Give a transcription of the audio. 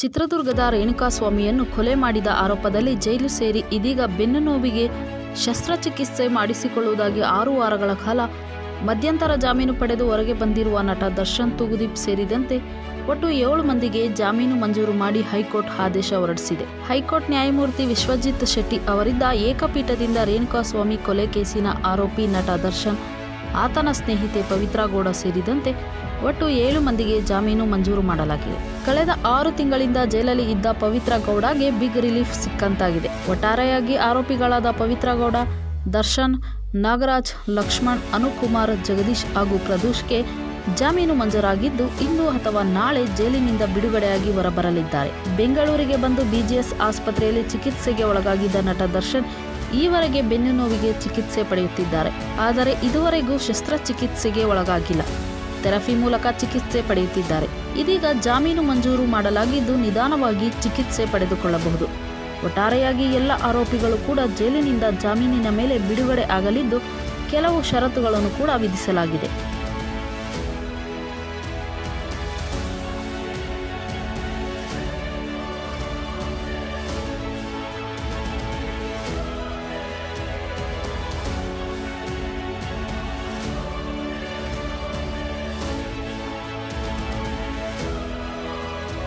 ಚಿತ್ರದುರ್ಗದ ರೇಣುಕಾಸ್ವಾಮಿಯನ್ನು ಕೊಲೆ ಮಾಡಿದ ಆರೋಪದಲ್ಲಿ ಜೈಲು ಸೇರಿ ಇದೀಗ ಬೆನ್ನು ನೋವಿಗೆ ಶಸ್ತ್ರಚಿಕಿತ್ಸೆ ಮಾಡಿಸಿಕೊಳ್ಳುವುದಾಗಿ 6 ವಾರಗಳ ಕಾಲ ಮಧ್ಯಂತರ ಜಾಮೀನು ಪಡೆದು ಹೊರಗೆ ಬಂದಿರುವ ನಟ ದರ್ಶನ್ ತೂಗುದೀಪ್ ಸೇರಿದಂತೆ ಒಟ್ಟು 7 ಮಂದಿಗೆ ಜಾಮೀನು ಮಂಜೂರು ಮಾಡಿ ಹೈಕೋರ್ಟ್ ಆದೇಶ ಹೊರಡಿಸಿದೆ. ಹೈಕೋರ್ಟ್ ನ್ಯಾಯಮೂರ್ತಿ ವಿಶ್ವಜಿತ್ ಶೆಟ್ಟಿ ಅವರಿದ್ದ ಏಕಪೀಠದಿಂದ ರೇಣುಕಾಸ್ವಾಮಿ ಕೊಲೆ ಕೇಸಿನ ಆರೋಪಿ ನಟ ದರ್ಶನ್, ಆತನ ಸ್ನೇಹಿತೆ ಪವಿತ್ರ ಗೌಡ ಸೇರಿದಂತೆ ಒಟ್ಟು 7 ಮಂದಿಗೆ ಜಾಮೀನು ಮಂಜೂರು ಮಾಡಲಾಗಿದೆ. ಕಳೆದ 6 ತಿಂಗಳಿಂದ ಜೈಲಲ್ಲಿ ಇದ್ದ ಪವಿತ್ರ ಗೌಡಗೆ ಬಿಗ್ ರಿಲೀಫ್ ಸಿಕ್ಕಂತಾಗಿದೆ. ಒಟ್ಟಾರೆಯಾಗಿ ಆರೋಪಿಗಳಾದ ಪವಿತ್ರ ಗೌಡ, ದರ್ಶನ್, ನಾಗರಾಜ್, ಲಕ್ಷ್ಮಣ್, ಅನುಕುಮಾರ್, ಜಗದೀಶ್ ಹಾಗೂ ಪ್ರದೂಷ್ಗೆ ಜಾಮೀನು ಮಂಜೂರಾಗಿದ್ದು ಇಂದು ಅಥವಾ ನಾಳೆ ಜೈಲಿನಿಂದ ಬಿಡುಗಡೆಯಾಗಿ ಹೊರಬರಲಿದ್ದಾರೆ. ಬೆಂಗಳೂರಿಗೆ ಬಂದು ಬಿಜಿಎಸ್ ಆಸ್ಪತ್ರೆಯಲ್ಲಿ ಚಿಕಿತ್ಸೆಗೆ ಒಳಗಾಗಿದ್ದ ನಟ ದರ್ಶನ್ ಈವರೆಗೆ ಬೆನ್ನು ನೋವಿಗೆ ಚಿಕಿತ್ಸೆ ಪಡೆಯುತ್ತಿದ್ದಾರೆ. ಆದರೆ ಇದುವರೆಗೂ ಶಸ್ತ್ರಚಿಕಿತ್ಸೆಗೆ ಒಳಗಾಗಿಲ್ಲ. ಥೆರಪಿ ಮೂಲಕ ಚಿಕಿತ್ಸೆ ಪಡೆಯುತ್ತಿದ್ದಾರೆ. ಇದೀಗ ಜಾಮೀನು ಮಂಜೂರು ಮಾಡಲಾಗಿದ್ದು ನಿಧಾನವಾಗಿ ಚಿಕಿತ್ಸೆ ಪಡೆದುಕೊಳ್ಳಬಹುದು. ಒಟ್ಟಾರೆಯಾಗಿ ಎಲ್ಲ ಆರೋಪಿಗಳು ಕೂಡ ಜೈಲಿನಿಂದ ಜಾಮೀನಿನ ಮೇಲೆ ಬಿಡುಗಡೆ ಆಗಲಿದ್ದು ಕೆಲವು ಷರತ್ತುಗಳನ್ನು ಕೂಡ ವಿಧಿಸಲಾಗಿದೆ.